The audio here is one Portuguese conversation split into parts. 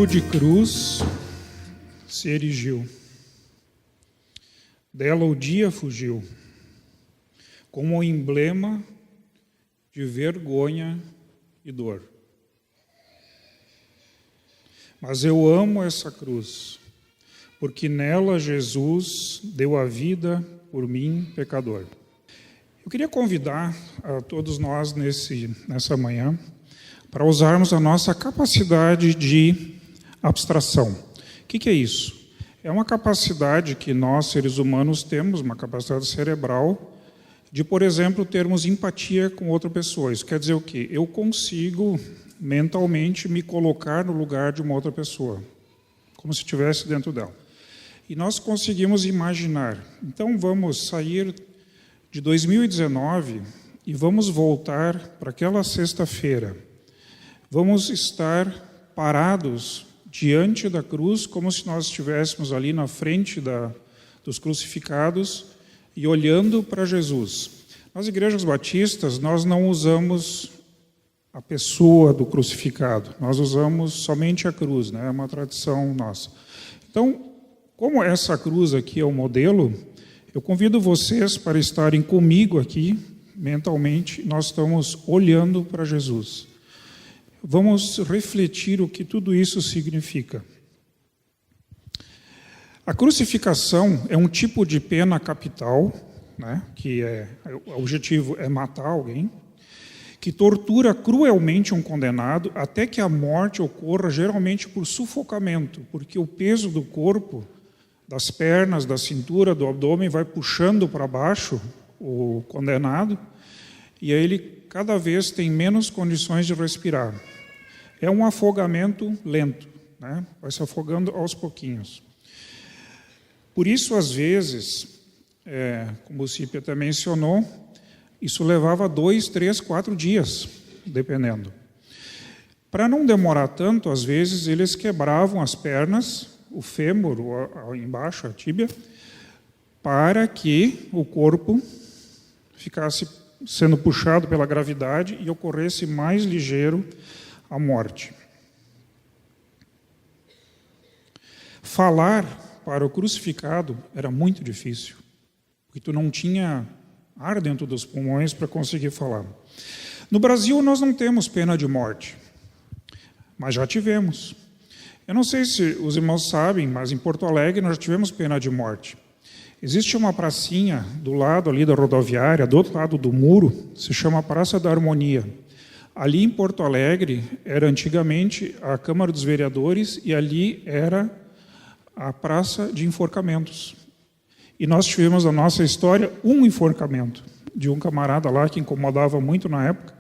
humilde cruz se erigiu. Dela o dia fugiu, como um emblema de vergonha e dor. Mas eu amo essa cruz, porque nela Jesus deu a vida por mim, pecador. Eu queria convidar a todos nós nessa manhã para usarmos a nossa capacidade de abstração. O que é isso? É uma capacidade que nós, seres humanos, temos, uma capacidade cerebral, de, por exemplo, termos empatia com outra pessoa. Isso quer dizer o quê? Eu consigo mentalmente me colocar no lugar de uma outra pessoa, como se estivesse dentro dela. E nós conseguimos imaginar. Então vamos sair de 2019 e vamos voltar para aquela sexta-feira. Vamos estar parados diante da cruz, como se nós estivéssemos ali na frente dos crucificados e olhando para Jesus. Nas igrejas batistas, nós não usamos a pessoa do crucificado, nós usamos somente a cruz, né? É uma tradição nossa. Então, como essa cruz aqui é o modelo, eu convido vocês para estarem comigo aqui, mentalmente, nós estamos olhando para Jesus. Vamos refletir o que tudo isso significa. A crucificação é um tipo de pena capital, né, o objetivo é matar alguém, que tortura cruelmente um condenado até que a morte ocorra, geralmente por sufocamento, porque o peso do corpo, das pernas, da cintura, do abdômen, vai puxando para baixo o condenado, e aí ele cada vez tem menos condições de respirar. É um afogamento lento, né? Vai se afogando aos pouquinhos. Por isso, às vezes, como o Cípia até mencionou, isso levava 2, 3, 4 dias, dependendo. Para não demorar tanto, às vezes, eles quebravam as pernas, o fêmur, embaixo, a tíbia, para que o corpo ficasse sendo puxado pela gravidade e ocorresse mais ligeiro a morte. Falar para o crucificado era muito difícil, porque tu não tinha ar dentro dos pulmões para conseguir falar. No Brasil nós não temos pena de morte, mas já tivemos. Eu não sei se os irmãos sabem, mas em Porto Alegre nós já tivemos pena de morte. Existe uma pracinha do lado ali da rodoviária, do outro lado do muro, se chama Praça da Harmonia. Ali em Porto Alegre era antigamente a Câmara dos Vereadores e ali era a praça de enforcamentos. E nós tivemos na nossa história um enforcamento de um camarada lá que incomodava muito na época,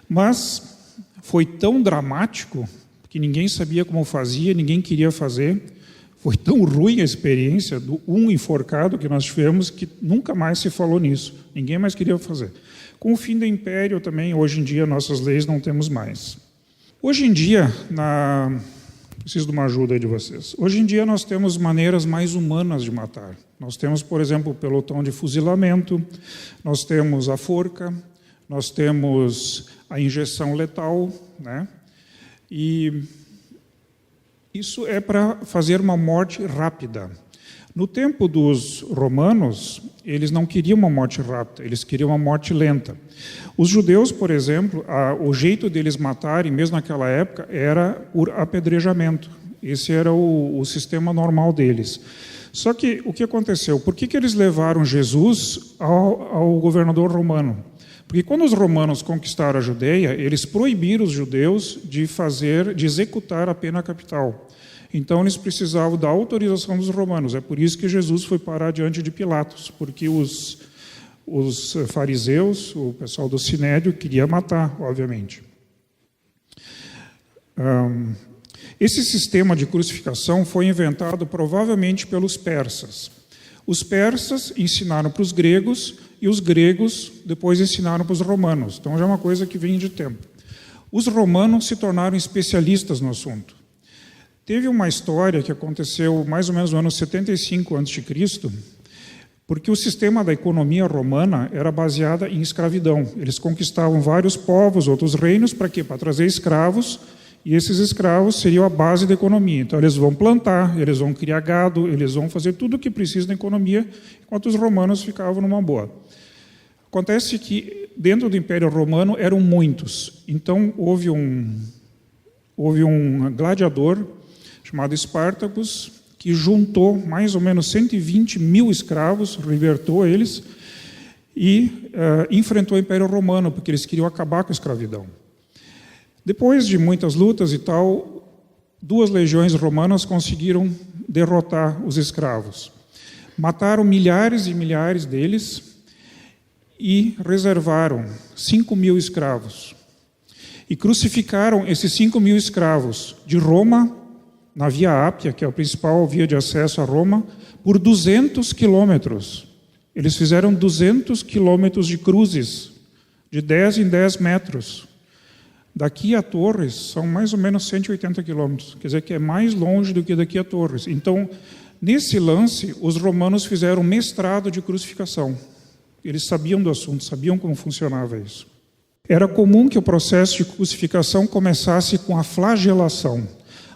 mas foi tão dramático que ninguém sabia como fazia, ninguém queria fazer. Foi tão ruim a experiência do um enforcado que nós tivemos que nunca mais se falou nisso. Ninguém mais queria fazer. Com o fim do Império também, hoje em dia, nossas leis não temos mais. Hoje em dia, preciso de uma ajuda aí de vocês. Hoje em dia nós temos maneiras mais humanas de matar. Nós temos, por exemplo, o pelotão de fuzilamento, nós temos a forca, nós temos a injeção letal, né? E isso é para fazer uma morte rápida. No tempo dos romanos, eles não queriam uma morte rápida, eles queriam uma morte lenta. Os judeus, por exemplo, o jeito deles matarem, mesmo naquela época, era por apedrejamento. Esse era o sistema normal deles. Só que o que aconteceu? Por que eles levaram Jesus ao governador romano? Porque quando os romanos conquistaram a Judeia, eles proibiram os judeus de executar a pena capital. Então, eles precisavam da autorização dos romanos. É por isso que Jesus foi parar diante de Pilatos, porque os fariseus, o pessoal do Sinédrio, queria matar, obviamente. Esse sistema de crucificação foi inventado provavelmente pelos persas. Os persas ensinaram para os gregos e os gregos depois ensinaram para os romanos. Então, já é uma coisa que vem de tempo. Os romanos se tornaram especialistas no assunto. Teve uma história que aconteceu mais ou menos no ano 75 a.C., porque o sistema da economia romana era baseado em escravidão. Eles conquistavam vários povos, outros reinos, para quê? Para trazer escravos E esses escravos seriam a base da economia. Então, eles vão plantar, eles vão criar gado, eles vão fazer tudo o que precisa da economia, enquanto os romanos ficavam numa boa. Acontece que, dentro do Império Romano, eram muitos. Então, houve um gladiador chamado Espartacus, que juntou mais ou menos 120 mil escravos, libertou eles, e enfrentou o Império Romano, porque eles queriam acabar com a escravidão. Depois de muitas lutas e tal, 2 legiões romanas conseguiram derrotar os escravos. Mataram milhares e milhares deles e reservaram 5.000 escravos. E crucificaram esses 5.000 escravos de Roma, na Via Ápia, que é a principal via de acesso a Roma, por 200 quilômetros. Eles fizeram 200 quilômetros de cruzes, de 10 em 10 metros. Daqui a Torres são mais ou menos 180 quilômetros, quer dizer que é mais longe do que daqui a Torres. Então, nesse lance, os romanos fizeram mestrado de crucificação. Eles sabiam do assunto, sabiam como funcionava isso. Era comum que o processo de crucificação começasse com a flagelação.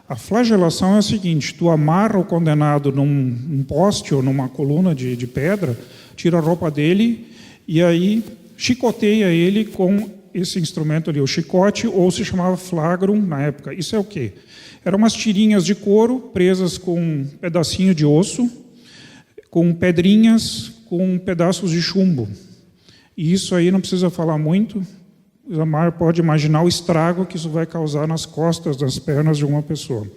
A flagelação é o seguinte: tu amarra o condenado num poste ou numa coluna de pedra, tira a roupa dele e aí chicoteia ele com esse instrumento ali, o chicote, ou se chamava flagrum na época. Isso é o quê? Eram umas tirinhas de couro presas com um pedacinho de osso, com pedrinhas, com pedaços de chumbo. E isso aí não precisa falar muito, o Amar pode imaginar o estrago que isso vai causar nas costas, nas pernas de uma pessoa.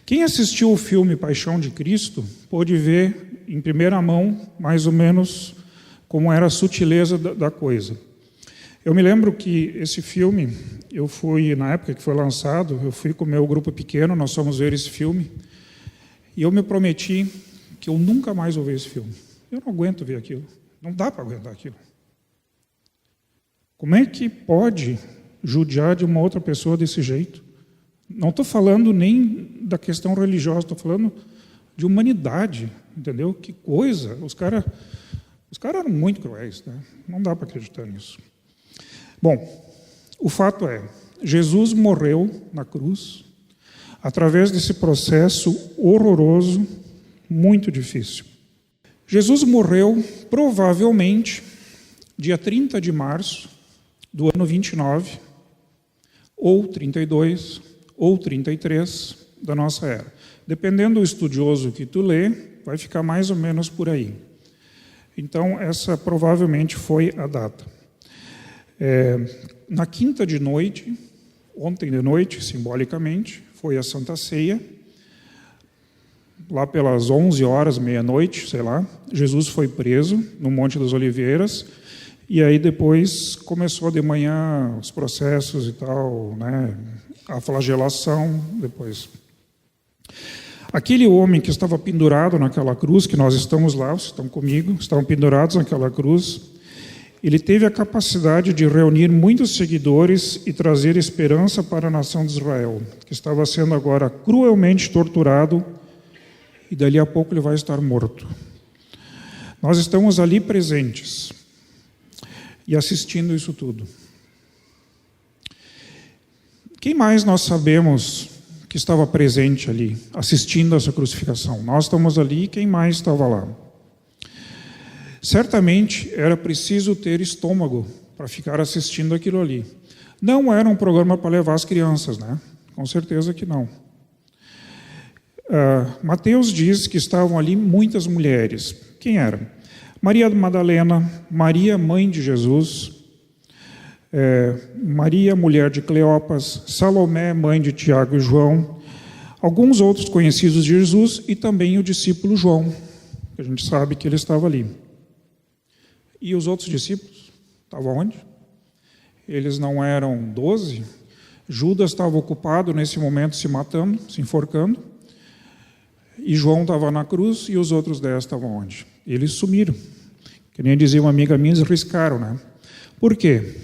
Quem assistiu o filme Paixão de Cristo pôde ver em primeira mão, mais ou menos, como era a sutileza da coisa. Eu me lembro que esse filme, eu fui, na época que foi lançado, eu fui com o meu grupo pequeno, nós fomos ver esse filme, e eu me prometi que eu nunca mais vou ver esse filme. Eu não aguento ver aquilo. Não dá para aguentar aquilo. Como é que pode judiar de uma outra pessoa desse jeito? Não estou falando nem da questão religiosa, estou falando de humanidade, entendeu? Que coisa! Os caras eram muito cruéis, né? Não dá para acreditar nisso. Bom, o fato é, Jesus morreu na cruz através desse processo horroroso, muito difícil. Jesus morreu, provavelmente, dia 30 de março do ano 29, ou 32, ou 33 da nossa era. Dependendo do estudioso que tu lê, vai ficar mais ou menos por aí. Então, essa provavelmente foi a data. Na quinta de noite, ontem de noite, simbolicamente, foi a Santa Ceia. Lá pelas 11 horas, meia-noite, sei lá, Jesus foi preso no Monte das Oliveiras, e aí depois começou de manhã os processos e tal, né, a flagelação, depois. Aquele homem que estava pendurado naquela cruz, que nós estamos lá, vocês estão comigo, estavam pendurados naquela cruz, ele teve a capacidade de reunir muitos seguidores e trazer esperança para a nação de Israel, que estava sendo agora cruelmente torturado, e dali a pouco ele vai estar morto. Nós estamos ali presentes e assistindo isso tudo. Quem mais nós sabemos que estava presente ali, assistindo essa crucificação? Nós estamos ali, quem mais estava lá? Certamente era preciso ter estômago para ficar assistindo aquilo ali. Não era um programa para levar as crianças, né? Com certeza que não. Mateus diz que estavam ali muitas mulheres. Quem eram? Maria Madalena, Maria, mãe de Jesus, Maria, mulher de Cleopas, Salomé, mãe de Tiago e João, alguns outros conhecidos de Jesus e também o discípulo João, que a gente sabe que ele estava ali. E os outros discípulos estavam onde? Eles não eram 12? Judas estava ocupado nesse momento se matando, se enforcando, e João estava na cruz e os outros 10 estavam onde? Eles sumiram. Que nem dizia uma amiga minha, eles riscaram, né? Por quê?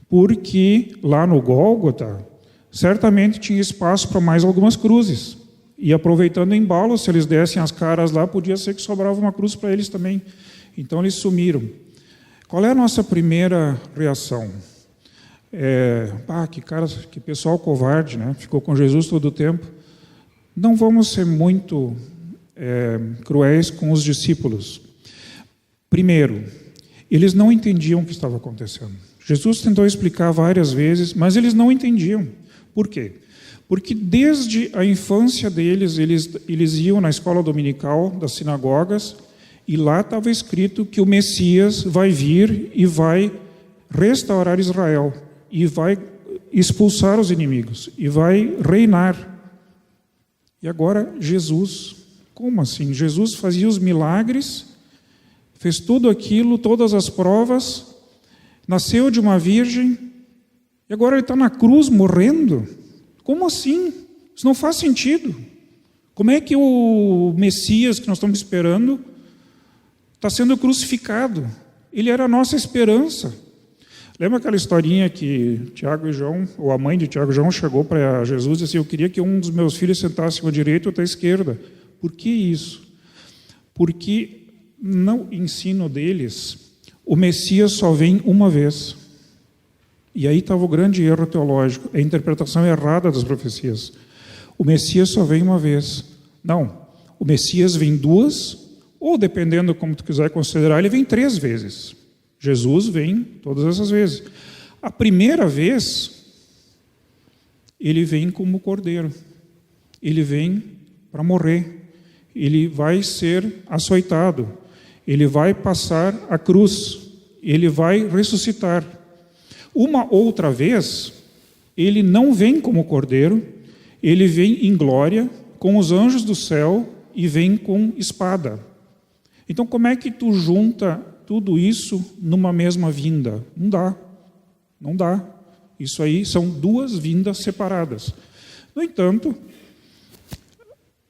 Porque lá no Gólgota, certamente tinha espaço para mais algumas cruzes. E aproveitando o embalo, se eles dessem as caras lá, podia ser que sobrava uma cruz para eles também. Então eles sumiram. Qual é a nossa primeira reação? Que pessoal covarde, né? Ficou com Jesus todo o tempo. Não vamos ser muito cruéis com os discípulos. Primeiro, eles não entendiam o que estava acontecendo. Jesus tentou explicar várias vezes, mas eles não entendiam. Por quê? Porque desde a infância deles, eles iam na escola dominical das sinagogas e lá estava escrito que o Messias vai vir e vai restaurar Israel e vai expulsar os inimigos e vai reinar. E agora Jesus, como assim? Jesus fazia os milagres, fez tudo aquilo, todas as provas, nasceu de uma virgem e agora ele está na cruz morrendo. Como assim? Isso não faz sentido. Como é que o Messias que nós estamos esperando está sendo crucificado? Ele era a nossa esperança. Lembra aquela historinha que Tiago e João, ou a mãe de Tiago e João, chegou para Jesus e disse: eu queria que um dos meus filhos sentasse à direita ou à esquerda. Por que isso? Porque no ensino deles, o Messias só vem uma vez. E aí estava o grande erro teológico, a interpretação errada das profecias. O Messias só vem uma vez. Não, o Messias vem duas, ou dependendo como tu quiser considerar, ele vem 3 vezes. Jesus vem todas essas vezes. A primeira vez, ele vem como cordeiro. Ele vem para morrer. Ele vai ser açoitado. Ele vai passar a cruz. Ele vai ressuscitar. Uma outra vez, ele não vem como cordeiro, ele vem em glória, com os anjos do céu, e vem com espada. Então, como é que tu junta tudo isso numa mesma vinda? Não dá. Não dá. Isso aí são 2 vindas separadas. No entanto,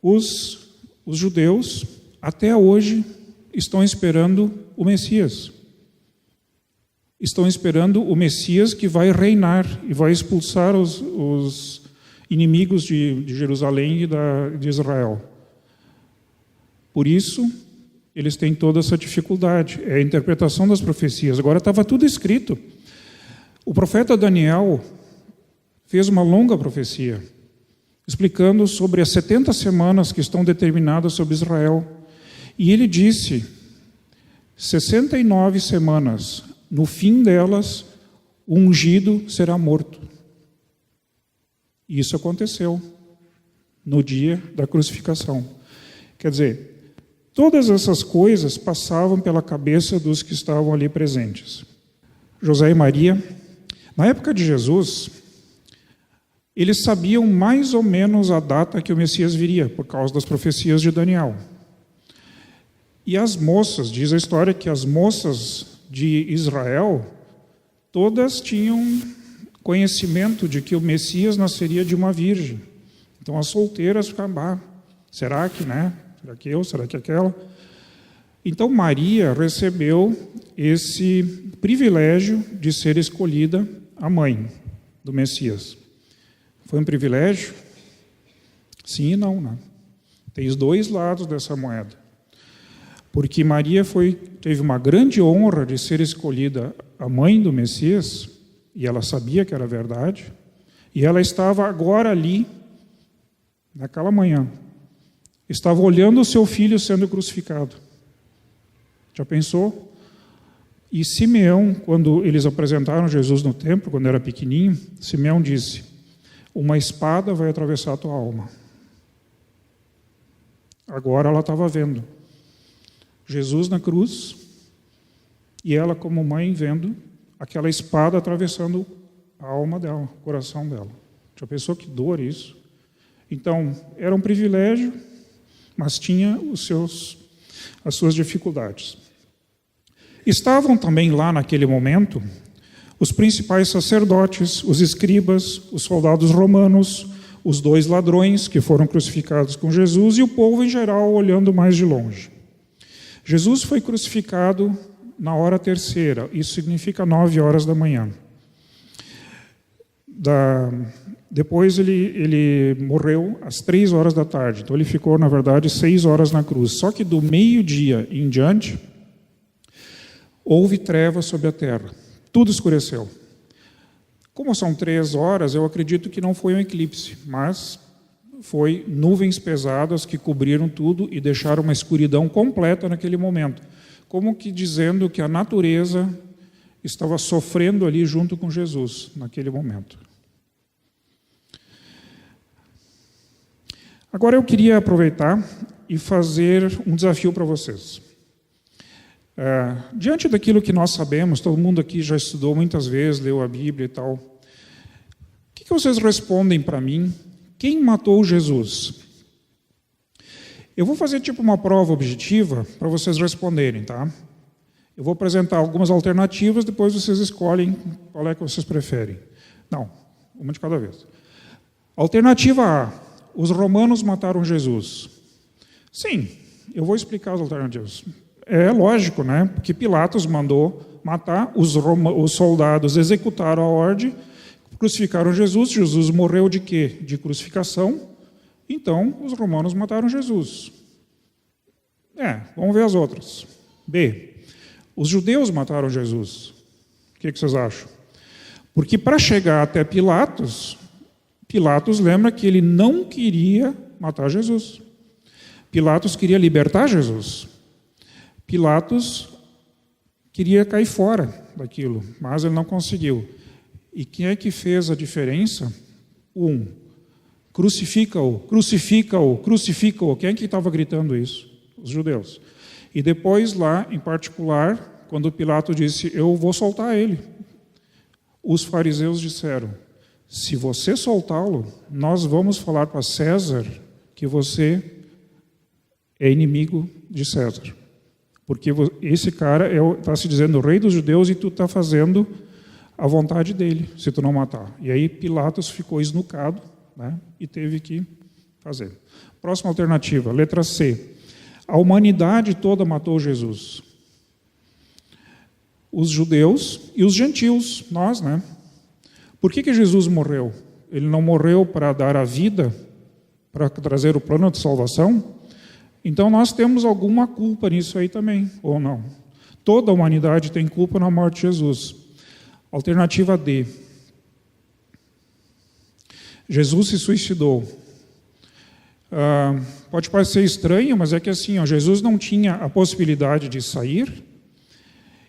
os judeus, até hoje, estão esperando o Messias. Estão esperando o Messias que vai reinar e vai expulsar os inimigos de Jerusalém e de Israel. Por isso, eles têm toda essa dificuldade. É a interpretação das profecias. Agora estava tudo escrito. O profeta Daniel fez uma longa profecia, explicando sobre as 70 semanas que estão determinadas sobre Israel. E ele disse, 69 semanas, no fim delas, o ungido será morto. E isso aconteceu no dia da crucificação. Quer dizer, todas essas coisas passavam pela cabeça dos que estavam ali presentes. José e Maria, na época de Jesus, eles sabiam mais ou menos a data que o Messias viria, por causa das profecias de Daniel. E as moças, diz a história que as moças de Israel, todas tinham conhecimento de que o Messias nasceria de uma virgem. Então as solteiras ficavam, será que, né? Será que eu? Será que aquela? Então Maria recebeu esse privilégio de ser escolhida a mãe do Messias. Foi um privilégio? Sim e não, né? Tem os 2 lados dessa moeda. Porque Maria teve uma grande honra de ser escolhida a mãe do Messias, e ela sabia que era verdade, e ela estava agora ali, naquela manhã, estava olhando o seu filho sendo crucificado. Já pensou? E Simeão, quando eles apresentaram Jesus no templo, quando era pequenininho, Simeão disse: uma espada vai atravessar a tua alma. Agora ela estava vendo Jesus na cruz e ela como mãe vendo aquela espada atravessando a alma dela, o coração dela. Já pensou que dor isso? Então, era um privilégio, mas tinha as suas dificuldades. Estavam também lá naquele momento os principais sacerdotes, os escribas, os soldados romanos, os 2 ladrões que foram crucificados com Jesus e o povo em geral olhando mais de longe. Jesus foi crucificado na hora 3ª, isso significa 9 horas da manhã. Depois ele morreu às 3 horas da tarde, então ele ficou, na verdade, 6 horas na cruz. Só que do meio-dia em diante, houve trevas sobre a terra, tudo escureceu. Como são 3 horas, eu acredito que não foi um eclipse, mas foi nuvens pesadas que cobriram tudo e deixaram uma escuridão completa naquele momento. Como que dizendo que a natureza estava sofrendo ali junto com Jesus, naquele momento. Agora eu queria aproveitar e fazer um desafio para vocês. Diante daquilo que nós sabemos, todo mundo aqui já estudou muitas vezes, leu a Bíblia e tal, o que vocês respondem para mim? Quem matou Jesus? Eu vou fazer tipo uma prova objetiva para vocês responderem, tá? Eu vou apresentar algumas alternativas, depois vocês escolhem qual é que vocês preferem. Não, uma de cada vez. Alternativa A, os romanos mataram Jesus. Sim, eu vou explicar as alternativas. É lógico, né? Porque Pilatos mandou matar, os soldados executaram a ordem, crucificaram Jesus. Jesus morreu de quê? De crucificação. Então, os romanos mataram Jesus. Vamos ver as outras. B, os judeus mataram Jesus. O que vocês acham? Porque para chegar até Pilatos, Pilatos lembra que ele não queria matar Jesus. Pilatos queria libertar Jesus. Pilatos queria cair fora daquilo, mas ele não conseguiu. E quem é que fez a diferença? Crucifica-o, crucifica-o, crucifica-o. Quem é que estava gritando isso? Os judeus. E depois lá, em particular, quando Pilatos disse, eu vou soltar ele, os fariseus disseram, se você soltá-lo, nós vamos falar para César que você é inimigo de César. Porque esse cara está se dizendo o rei dos judeus e tu está fazendo a vontade dele, se tu não matar. E aí Pilatos ficou esnucado, né, e teve que fazer. Próxima alternativa, letra C. A humanidade toda matou Jesus. Os judeus e os gentios, nós, né? Por que Jesus morreu? Ele não morreu para dar a vida, para trazer o plano de salvação? Então nós temos alguma culpa nisso aí também, ou não? Toda a humanidade tem culpa na morte de Jesus. Alternativa D. Jesus se suicidou. Pode parecer estranho, mas é que assim, Jesus não tinha a possibilidade de sair.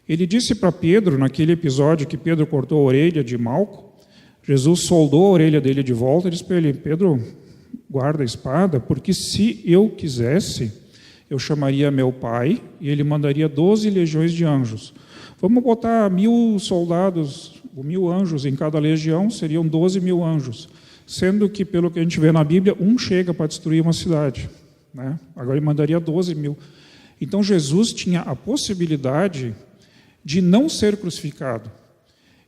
Ele disse para Pedro, naquele episódio que Pedro cortou a orelha de Malco, Jesus soldou a orelha dele de volta e disse para ele, Pedro, guarda a espada, porque se eu quisesse, eu chamaria meu pai e ele mandaria 12 legiões de anjos. Vamos botar 1.000 soldados, 1.000 anjos em cada legião, seriam 12.000 anjos. Sendo que, pelo que a gente vê na Bíblia, chega para destruir uma cidade, né? Agora ele mandaria 12.000. Então Jesus tinha a possibilidade de não ser crucificado.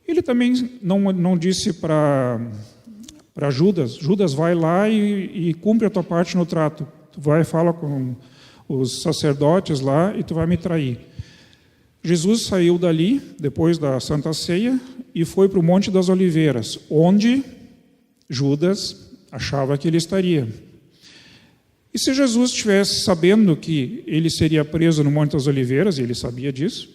Ele também não disse para Judas, Judas, vai lá e cumpre a tua parte no trato. Tu vai e fala com os sacerdotes lá e tu vai me trair. Jesus saiu dali, depois da Santa Ceia, e foi para o Monte das Oliveiras, onde Judas achava que ele estaria. E se Jesus estivesse sabendo que ele seria preso no Monte das Oliveiras, e ele sabia disso,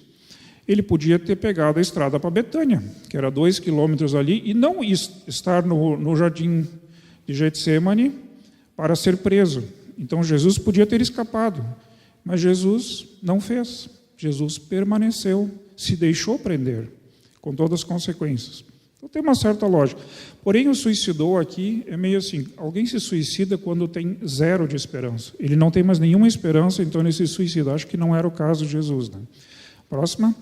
ele podia ter pegado a estrada para Betânia, que era 2 quilômetros ali, e não estar no jardim de Getsêmani para ser preso. Então Jesus podia ter escapado, mas Jesus não fez. Jesus permaneceu, se deixou prender, com todas as consequências. Então tem uma certa lógica. Porém, o suicidou aqui é meio assim, alguém se suicida quando tem 0 de esperança. Ele não tem mais nenhuma esperança, então ele se suicida. Acho que não era o caso de Jesus, né? Próxima.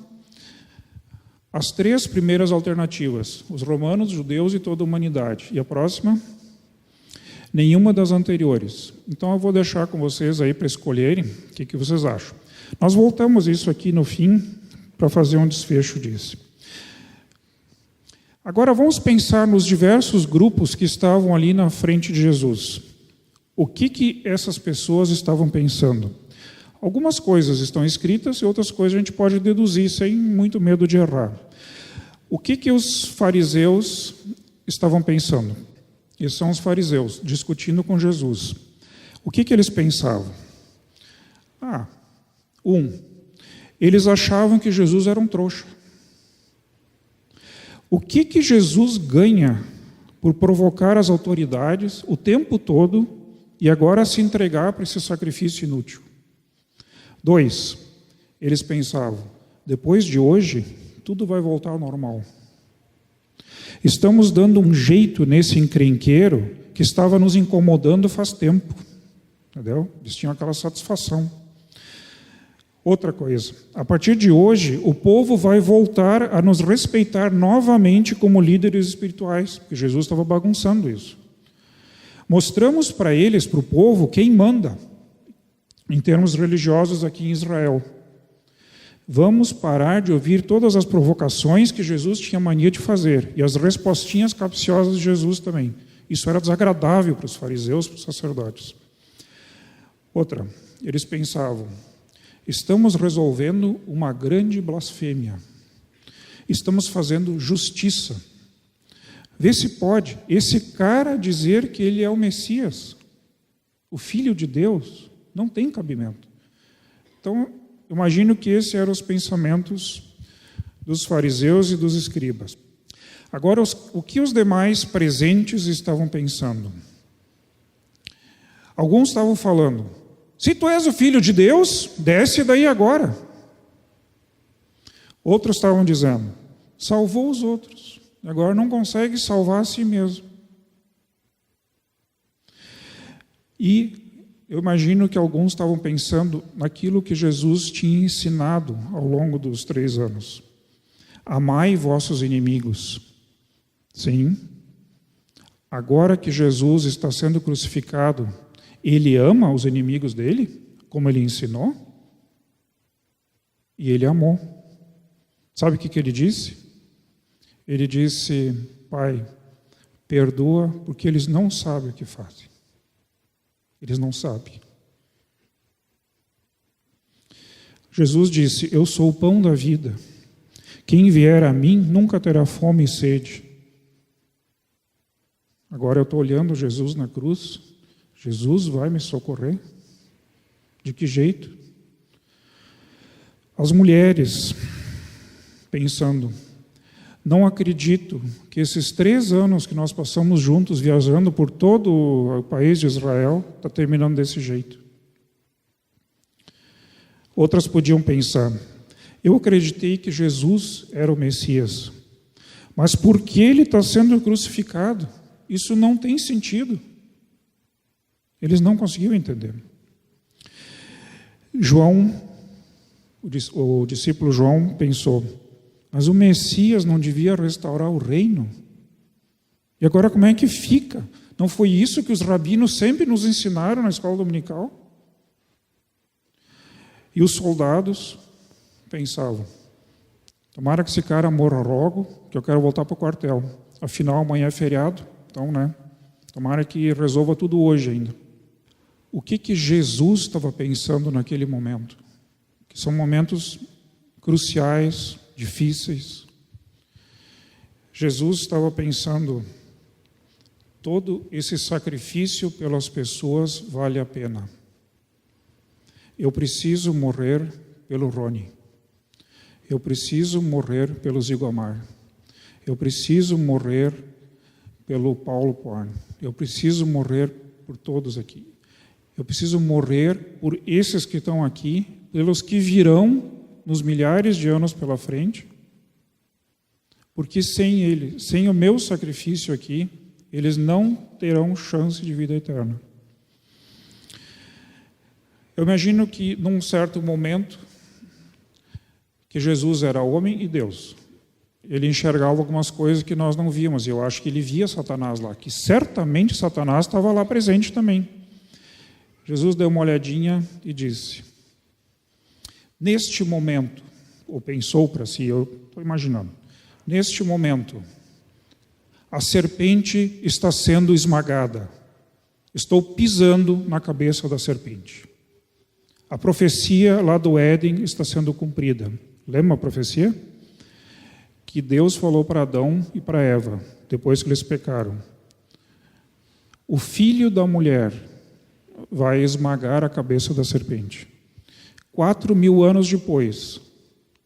As 3 primeiras alternativas, os romanos, os judeus e toda a humanidade. E a próxima? Nenhuma das anteriores. Então eu vou deixar com vocês aí para escolherem o que vocês acham. Nós voltamos isso aqui no fim para fazer um desfecho disso. Agora vamos pensar nos diversos grupos que estavam ali na frente de Jesus. O que essas pessoas estavam pensando? Algumas coisas estão escritas e outras coisas a gente pode deduzir sem muito medo de errar. O que os fariseus estavam pensando? Esses são os fariseus, discutindo com Jesus. O que eles pensavam? Eles achavam que Jesus era um trouxa. O que Jesus ganha por provocar as autoridades o tempo todo e agora se entregar para esse sacrifício inútil? 2, eles pensavam, depois de hoje, tudo vai voltar ao normal. Estamos dando um jeito nesse encrenqueiro que estava nos incomodando faz tempo. Entendeu? Eles tinham aquela satisfação. Outra coisa, a partir de hoje, o povo vai voltar a nos respeitar novamente como líderes espirituais, porque Jesus estava bagunçando isso. Mostramos para eles, para o povo, quem manda em termos religiosos aqui em Israel. Vamos parar de ouvir todas as provocações que Jesus tinha mania de fazer e as respostinhas capciosas de Jesus também. Isso era desagradável para os fariseus, para os sacerdotes. Outra, eles pensavam, estamos resolvendo uma grande blasfêmia. Estamos fazendo justiça. Vê se pode esse cara dizer que ele é o Messias, o Filho de Deus, não tem cabimento. Então, imagino que esses eram os pensamentos dos fariseus e dos escribas. Agora, o que os demais presentes estavam pensando? Alguns estavam falando, se tu és o Filho de Deus, desce daí agora. Outros estavam dizendo, salvou os outros, agora não consegue salvar a si mesmo. E eu imagino que alguns estavam pensando naquilo que Jesus tinha ensinado ao longo dos 3 anos. Amai vossos inimigos. Sim. Agora que Jesus está sendo crucificado, ele ama os inimigos dele, como ele ensinou? E ele amou. Sabe o que ele disse? Ele disse, Pai, perdoa porque eles não sabem o que fazem. Eles não sabem. Jesus disse, eu sou o pão da vida. Quem vier a mim nunca terá fome e sede. Agora eu estou olhando Jesus na cruz. Jesus vai me socorrer? De que jeito? As mulheres, pensando, não acredito que esses 3 anos que nós passamos juntos, viajando por todo o país de Israel, está terminando desse jeito. Outras podiam pensar, eu acreditei que Jesus era o Messias, mas por que ele está sendo crucificado? Isso não tem sentido. Eles não conseguiam entender. João, o discípulo João pensou, mas o Messias não devia restaurar o reino? E agora como é que fica? Não foi isso que os rabinos sempre nos ensinaram na escola dominical? E os soldados pensavam, tomara que esse cara morra logo, que eu quero voltar para o quartel. Afinal, amanhã é feriado, então, tomara que resolva tudo hoje ainda. O que Jesus estava pensando naquele momento? Que são momentos cruciais, difíceis. Jesus estava pensando, todo esse sacrifício pelas pessoas vale a pena. Eu preciso morrer pelo Rony. Eu preciso morrer pelo Zigomar. Eu preciso morrer pelo Paulo Porn. Eu preciso morrer por todos aqui. Eu preciso morrer por esses que estão aqui, pelos que virão nos milhares de anos pela frente, porque sem ele, sem o meu sacrifício aqui, eles não terão chance de vida eterna. Eu imagino que, num certo momento, que Jesus era homem e Deus. Ele enxergava algumas coisas que nós não víamos, e eu acho que ele via Satanás lá, que certamente Satanás estava lá presente também. Jesus deu uma olhadinha e disse, neste momento, ou pensou para si, eu estou imaginando, neste momento, a serpente está sendo esmagada. Estou pisando na cabeça da serpente. A profecia lá do Éden está sendo cumprida. Lembra a profecia? Que Deus falou para Adão e para Eva, depois que eles pecaram. O filho da mulher vai esmagar a cabeça da serpente. 4.000 anos depois,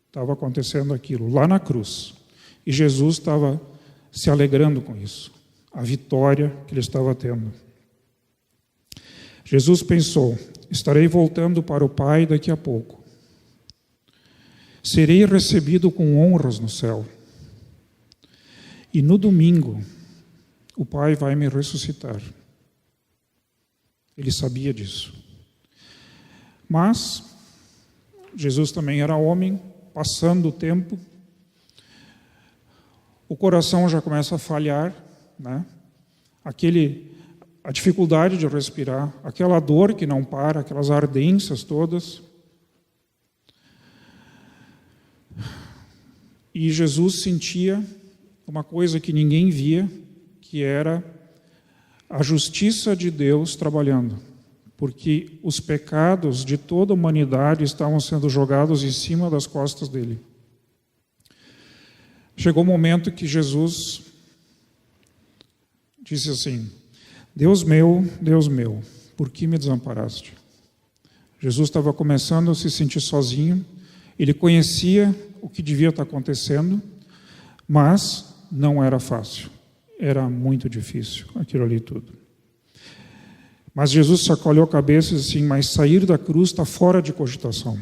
estava acontecendo aquilo, lá na cruz. E Jesus estava se alegrando com isso, a vitória que ele estava tendo. Jesus pensou: estarei voltando para o Pai daqui a pouco. Serei recebido com honras no céu. E no domingo, o Pai vai me ressuscitar. Ele sabia disso. Mas Jesus também era homem, passando o tempo, o coração já começa a falhar, né? A dificuldade de respirar, aquela dor que não para, aquelas ardências todas. E Jesus sentia uma coisa que ninguém via, que era a justiça de Deus trabalhando, porque os pecados de toda a humanidade estavam sendo jogados em cima das costas dele. Chegou o momento que Jesus disse assim: Deus meu, por que me desamparaste? Jesus estava começando a se sentir sozinho, ele conhecia o que devia estar acontecendo, mas não era fácil, era muito difícil aquilo ali tudo. Mas Jesus chacoalhou a cabeça e disse assim: mas sair da cruz está fora de cogitação,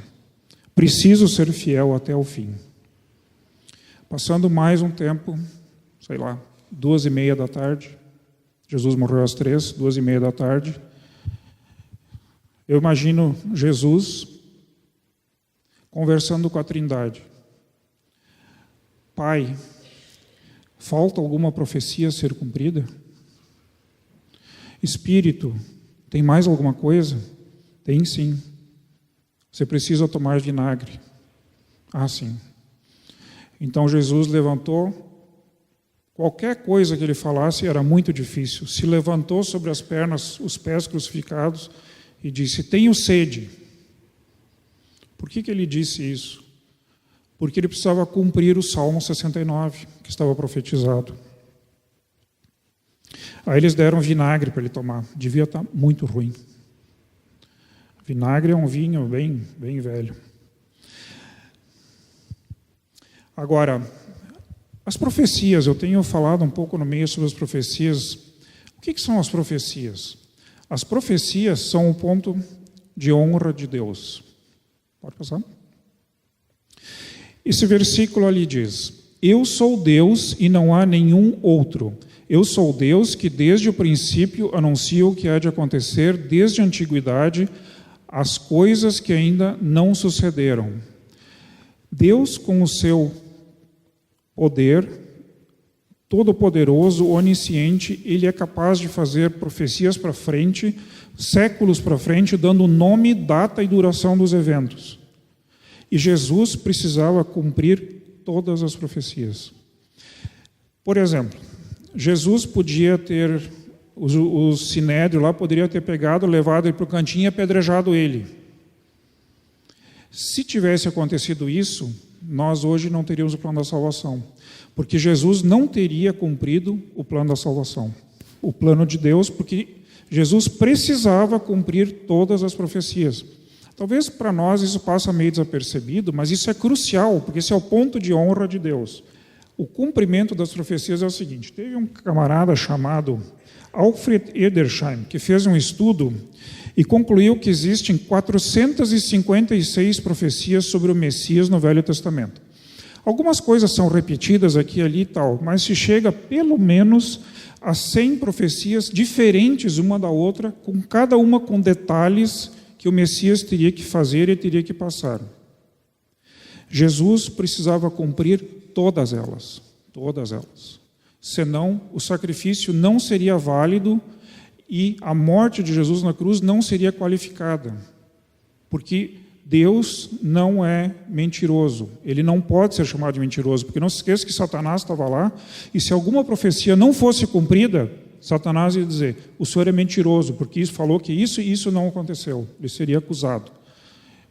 preciso ser fiel até o fim. Passando mais um tempo, 2:30 da tarde, Jesus morreu às 3, 2:30 da tarde. Eu imagino Jesus conversando com a Trindade: Pai, falta alguma profecia a ser cumprida? Espírito, tem mais alguma coisa? Tem sim. Você precisa tomar vinagre. Ah, sim. Então Jesus levantou, qualquer coisa que ele falasse era muito difícil, se levantou sobre as pernas, os pés crucificados e disse: tenho sede. Por que ele disse isso? Porque ele precisava cumprir o Salmo 69, que estava profetizado. Aí eles deram vinagre para ele tomar, devia estar muito ruim. Vinagre é um vinho bem, bem velho. Agora, as profecias, eu tenho falado um pouco no meio sobre as profecias. O que são as profecias? As profecias são o ponto de honra de Deus. Pode passar? Esse versículo ali diz: eu sou Deus e não há nenhum outro. Eu sou Deus que desde o princípio anuncio o que há de acontecer desde a antiguidade, as coisas que ainda não sucederam. Deus, com o seu poder, todo-poderoso, onisciente, ele é capaz de fazer profecias para frente, séculos para frente, dando nome, data e duração dos eventos. E Jesus precisava cumprir todas as profecias. Por exemplo, Jesus podia ter, o sinédrio lá poderia ter pegado, levado ele para o cantinho e apedrejado ele. Se tivesse acontecido isso, nós hoje não teríamos o plano da salvação, porque Jesus não teria cumprido o plano da salvação, o plano de Deus, porque Jesus precisava cumprir todas as profecias. Talvez para nós isso passa meio desapercebido, mas isso é crucial, porque esse é o ponto de honra de Deus. O cumprimento das profecias é o seguinte: teve um camarada chamado Alfred Edersheim, que fez um estudo e concluiu que existem 456 profecias sobre o Messias no Velho Testamento. Algumas coisas são repetidas aqui, ali e tal, mas se chega pelo menos a 100 profecias diferentes uma da outra, com cada uma com detalhes que o Messias teria que fazer e teria que passar. Jesus precisava cumprir todas elas. Senão, o sacrifício não seria válido e a morte de Jesus na cruz não seria qualificada. Porque Deus não é mentiroso. Ele não pode ser chamado de mentiroso, porque não se esqueça que Satanás estava lá, e se alguma profecia não fosse cumprida, Satanás ia dizer: o senhor é mentiroso, porque isso falou que isso e isso não aconteceu. Ele seria acusado.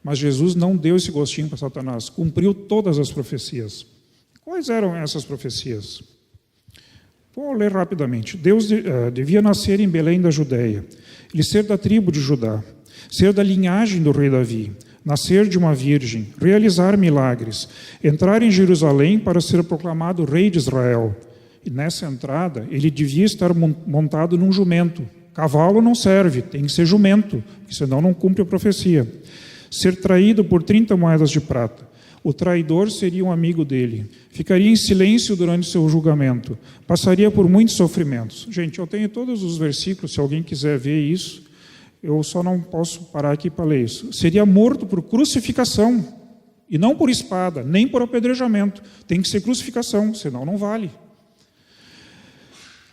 Mas Jesus não deu esse gostinho para Satanás, cumpriu todas as profecias. Quais eram essas profecias? Vou ler rapidamente. Deus devia nascer em Belém da Judéia, ele ser da tribo de Judá, ser da linhagem do rei Davi, nascer de uma virgem, realizar milagres, entrar em Jerusalém para ser proclamado rei de Israel. E nessa entrada, ele devia estar montado num jumento. Cavalo não serve, tem que ser jumento, porque senão não cumpre a profecia. Ser traído por 30 moedas de prata. O traidor seria um amigo dele. Ficaria em silêncio durante seu julgamento. Passaria por muitos sofrimentos. Gente, eu tenho todos os versículos, se alguém quiser ver isso, eu só não posso parar aqui para ler isso. Seria morto por crucificação, e não por espada, nem por apedrejamento. Tem que ser crucificação, senão não vale.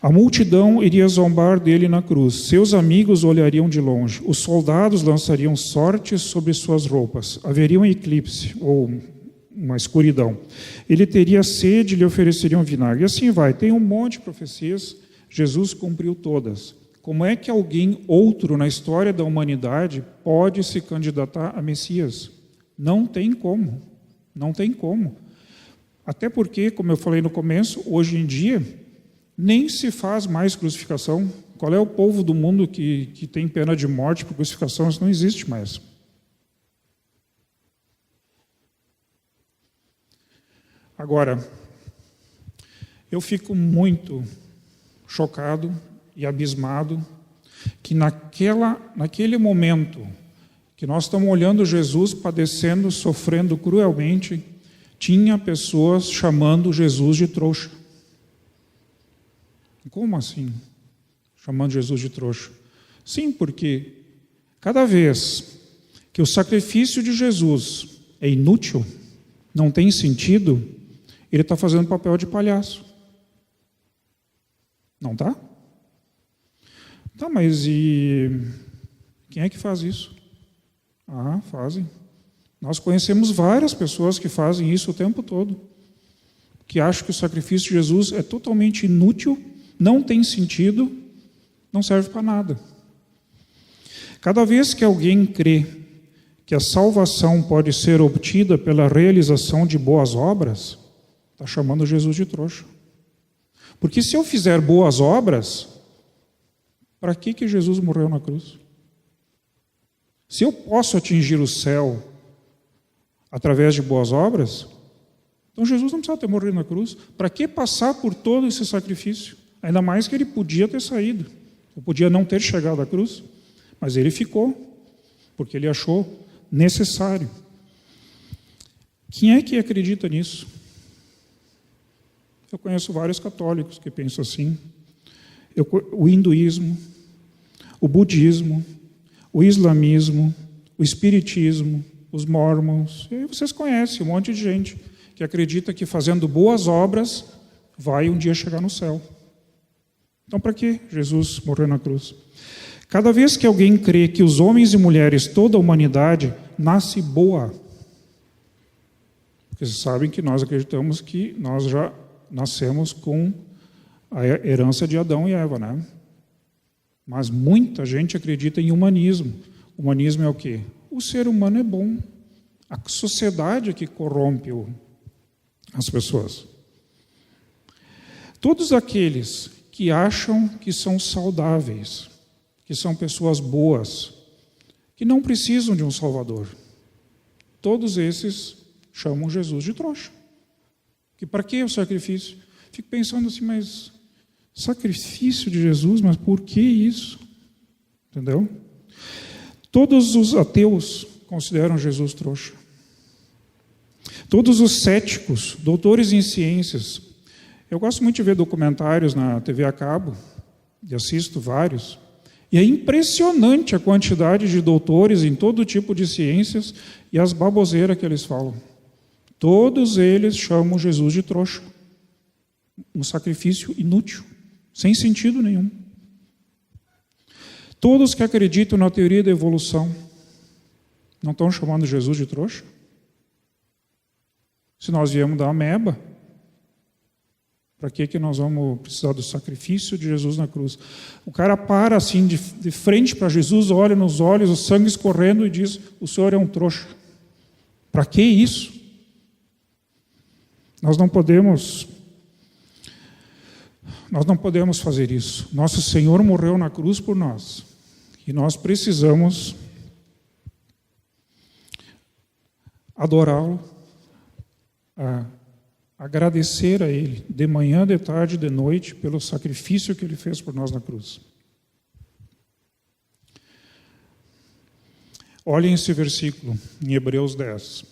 A multidão iria zombar dele na cruz. Seus amigos olhariam de longe. Os soldados lançariam sortes sobre suas roupas. Haveria um eclipse, ou uma escuridão. Ele teria sede e lhe ofereceriam vinagre. E assim vai. Tem um monte de profecias. Jesus cumpriu todas. Como é que alguém outro na história da humanidade pode se candidatar a Messias? Não tem como. Não tem como. Até porque, como eu falei no começo, hoje em dia, nem se faz mais crucificação. Qual é o povo do mundo que tem pena de morte por crucificação? Isso não existe mais. Agora, eu fico muito chocado e abismado que naquele momento que nós estamos olhando Jesus padecendo, sofrendo cruelmente, tinha pessoas chamando Jesus de trouxa. Como assim? Chamando Jesus de trouxa? Sim, porque cada vez que o sacrifício de Jesus é inútil, não tem sentido, ele está fazendo papel de palhaço. Não está? Tá, mas e quem é que faz isso? Ah, fazem. Nós conhecemos várias pessoas que fazem isso o tempo todo, que acham que o sacrifício de Jesus é totalmente inútil, não tem sentido, não serve para nada. Cada vez que alguém crê que a salvação pode ser obtida pela realização de boas obras, está chamando Jesus de trouxa. Porque se eu fizer boas obras, para que Jesus morreu na cruz? Se eu posso atingir o céu através de boas obras, então Jesus não precisava ter morrido na cruz. Para que passar por todo esse sacrifício? Ainda mais que ele podia ter saído, ou podia não ter chegado à cruz, mas ele ficou, porque ele achou necessário. Quem é que acredita nisso? Eu conheço vários católicos que pensam assim. O hinduísmo, o budismo, o islamismo, o espiritismo, os mormons. E aí vocês conhecem um monte de gente que acredita que fazendo boas obras vai um dia chegar no céu. Então, para que Jesus morreu na cruz? Cada vez que alguém crê que os homens e mulheres, toda a humanidade, nasce boa, porque vocês sabem que nós acreditamos que nós já nascemos com a herança de Adão e Eva, né? Mas muita gente acredita em humanismo. Humanismo é o quê? O ser humano é bom. A sociedade é que corrompe as pessoas. Todos aqueles que acham que são saudáveis, que são pessoas boas, que não precisam de um Salvador, todos esses chamam Jesus de trouxa. Que para que o sacrifício? Fico pensando assim, mas sacrifício de Jesus, mas por que isso? Entendeu? Todos os ateus consideram Jesus trouxa. Todos os céticos, doutores em ciências. Eu gosto muito de ver documentários na TV a cabo, e assisto vários, e é impressionante a quantidade de doutores em todo tipo de ciências e as baboseiras que eles falam. Todos eles chamam Jesus de trouxa. Um sacrifício inútil, sem sentido nenhum. Todos que acreditam na teoria da evolução não estão chamando Jesus de trouxa? Se nós viemos da ameba, para que nós vamos precisar do sacrifício de Jesus na cruz? O cara para assim de frente para Jesus, olha nos olhos, o sangue escorrendo e diz: o senhor é um trouxa. Para que isso? Nós não podemos fazer isso. Nosso Senhor morreu na cruz por nós. E nós precisamos adorá-lo, a agradecer a Ele, de manhã, de tarde, de noite, pelo sacrifício que Ele fez por nós na cruz. Olhem esse versículo, em Hebreus 10.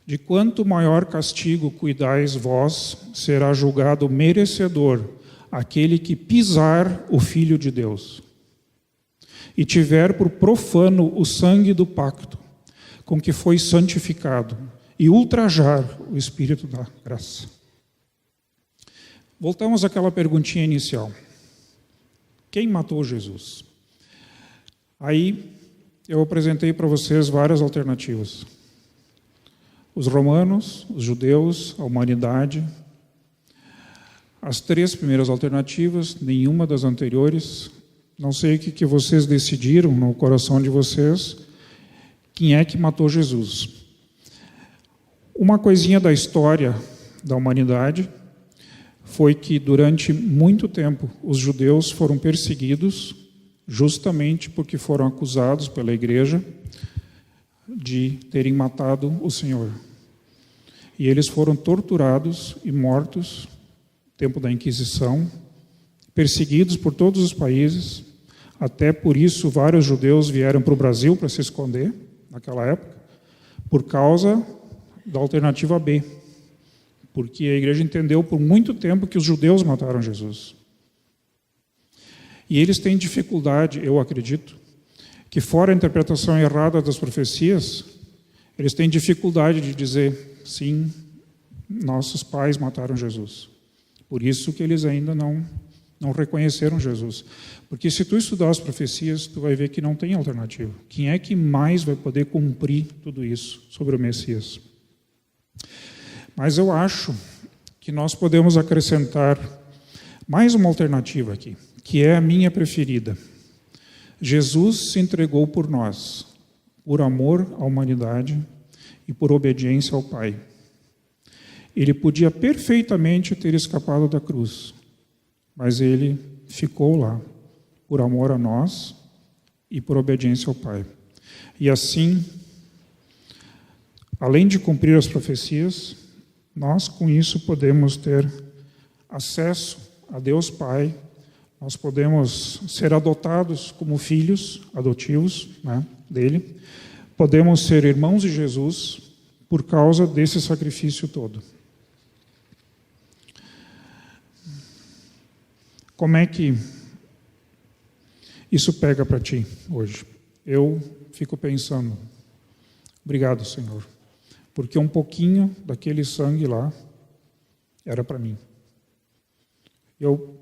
De quanto maior castigo cuidais vós, será julgado merecedor aquele que pisar o Filho de Deus e tiver por profano o sangue do pacto com que foi santificado e ultrajar o Espírito da graça. Voltamos àquela perguntinha inicial. Quem matou Jesus? Aí eu apresentei para vocês várias alternativas. Os romanos, os judeus, a humanidade. As 3 primeiras alternativas, nenhuma das anteriores. Não sei o que vocês decidiram no coração de vocês. Quem é que matou Jesus? Uma coisinha da história da humanidade foi que durante muito tempo os judeus foram perseguidos justamente porque foram acusados pela igreja de terem matado o Senhor. E eles foram torturados e mortos no tempo da Inquisição, perseguidos por todos os países. Até por isso vários judeus vieram para o Brasil para se esconder naquela época, por causa da alternativa B, porque a igreja entendeu por muito tempo que os judeus mataram Jesus. E eles têm dificuldade, eu acredito, que fora a interpretação errada das profecias, eles têm dificuldade de dizer, sim, nossos pais mataram Jesus. Por isso que eles ainda não reconheceram Jesus. Porque se tu estudar as profecias, tu vai ver que não tem alternativa. Quem é que mais vai poder cumprir tudo isso sobre o Messias? Mas eu acho que nós podemos acrescentar mais uma alternativa aqui, que é a minha preferida. Jesus se entregou por nós, por amor à humanidade e por obediência ao Pai. Ele podia perfeitamente ter escapado da cruz, mas ele ficou lá, por amor a nós e por obediência ao Pai. E assim, além de cumprir as profecias, nós com isso podemos ter acesso a Deus Pai, nós podemos ser adotados como filhos adotivos, né, dele, podemos ser irmãos de Jesus por causa desse sacrifício todo. Como é que isso pega para ti hoje? Eu fico pensando, obrigado, Senhor, porque um pouquinho daquele sangue lá era para mim. Eu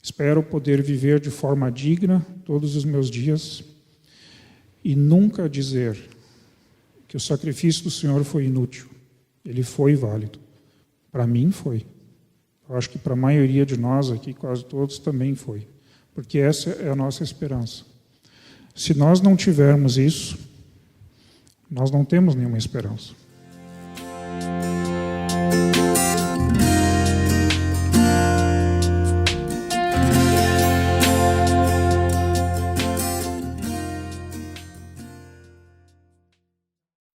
espero poder viver de forma digna todos os meus dias e nunca dizer que o sacrifício do Senhor foi inútil. Ele foi válido. Para mim foi. Eu acho que para a maioria de nós aqui, quase todos, também foi. Porque essa é a nossa esperança. Se nós não tivermos isso, nós não temos nenhuma esperança.